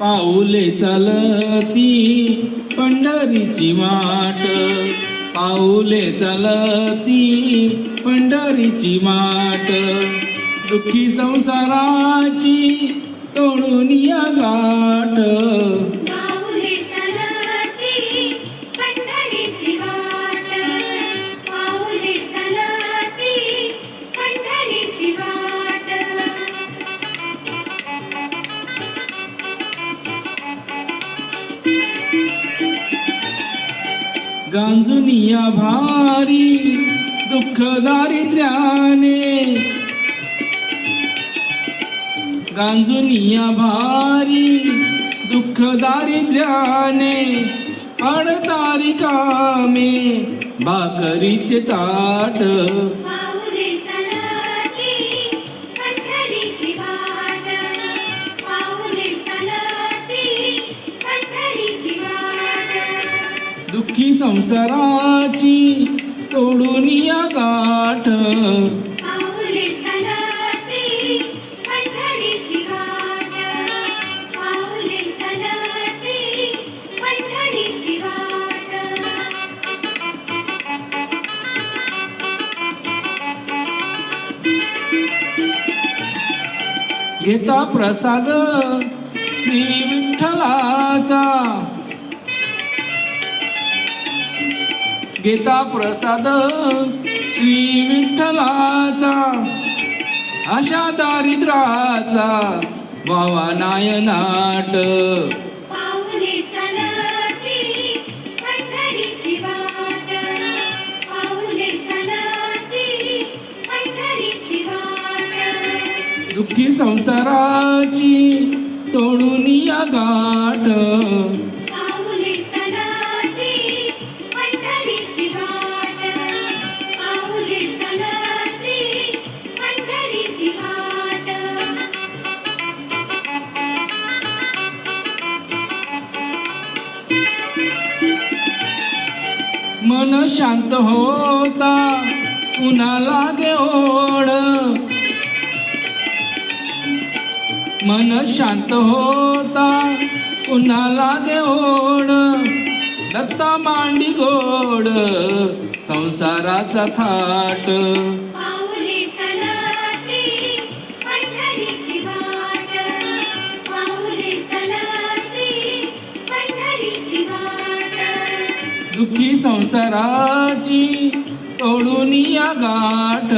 पाऊले चालती पंढरीची वाट, पाऊले चालती पंढरीची वाट, दुःखी संसाराची तोडून या गाठ. पाऊले चालती पंढरीची वाट, पाऊले चालती पंढरीची वाट. गांजुनिया भारी दुःख दारिद्र्याने, गांजुनिया भारी दुःख दारिद्र्याने, अडतारी कामे भाकरीचे ताट. पाऊले चालती पंढरीची वाट, पाऊले चालती पंढरीची वाट. दुःखी संसाराची तोडून या गाठ. पाऊले चालती पंढरीची वाट, पाऊले चालती पंढरीची वाट. घेता प्रसाद श्री विठ्ठलाचा, घेता प्रसाद श्री विठ्ठलाचा, अशा दारिद्राचा व्हावा नायनाट. पाऊले चालती पंढरीची वाट, पाऊले चालती पंढरीची वाट. दुःखी संसाराची तोडून या गाठ. पाऊले चालती पंढरीची वाट, पाऊले चालती पंढरीची वाट. मन शांत होता पुन्हा लागे ओढ, मन शांत होता पुन्हा लागे ओढ, दत्ता मांडी गोड संसाराचा थाट. पाऊले चालती पंढरीची वाट, पाऊले चालती पंढरीची वाट. दुःखी संसाराची तोडून या गाठ.